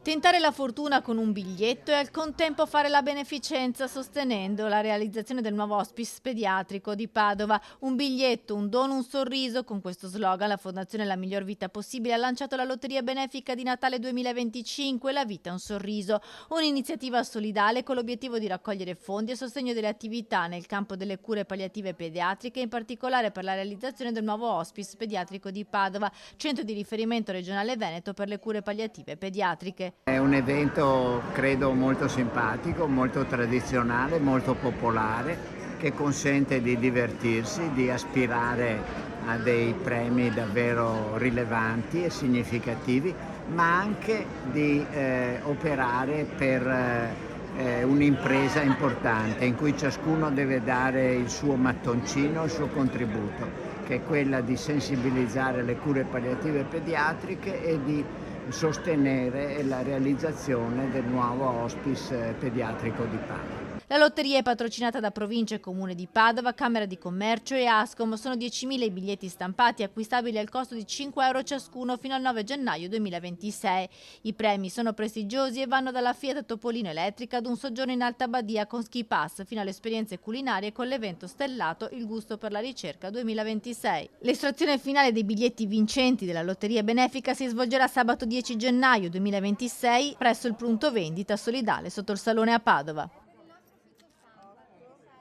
Tentare la fortuna con un biglietto e al contempo fare la beneficenza sostenendo la realizzazione del nuovo Hospice Pediatrico di Padova. Un biglietto, un dono, un sorriso. Con questo slogan la Fondazione La Miglior Vita Possibile ha lanciato la Lotteria Benefica di Natale 2025, La Vita è un sorriso, un'iniziativa solidale con l'obiettivo di raccogliere fondi a sostegno delle attività nel campo delle cure palliative pediatriche, in particolare per la realizzazione del nuovo Hospice Pediatrico di Padova, centro di riferimento regionale veneto per le cure palliative pediatriche. È un evento credo molto simpatico, molto tradizionale, molto popolare, che consente di divertirsi, di aspirare a dei premi davvero rilevanti e significativi, ma anche di operare per un'impresa importante in cui ciascuno deve dare il suo mattoncino, il suo contributo, che è quella di sensibilizzare le cure palliative pediatriche e di sostenere la realizzazione del nuovo Hospice Pediatrico di Padova. La lotteria è patrocinata da Provincia e Comune di Padova, Camera di Commercio e Ascom. Sono 10.000 i biglietti stampati acquistabili al costo di 5 euro ciascuno fino al 9 gennaio 2026. I premi sono prestigiosi e vanno dalla Fiat Topolino elettrica ad un soggiorno in Alta Badia con ski pass fino alle esperienze culinarie con l'evento stellato Il Gusto per la Ricerca 2026. L'estrazione finale dei biglietti vincenti della lotteria benefica si svolgerà sabato 10 gennaio 2026 presso il punto vendita solidale sotto il Salone a Padova.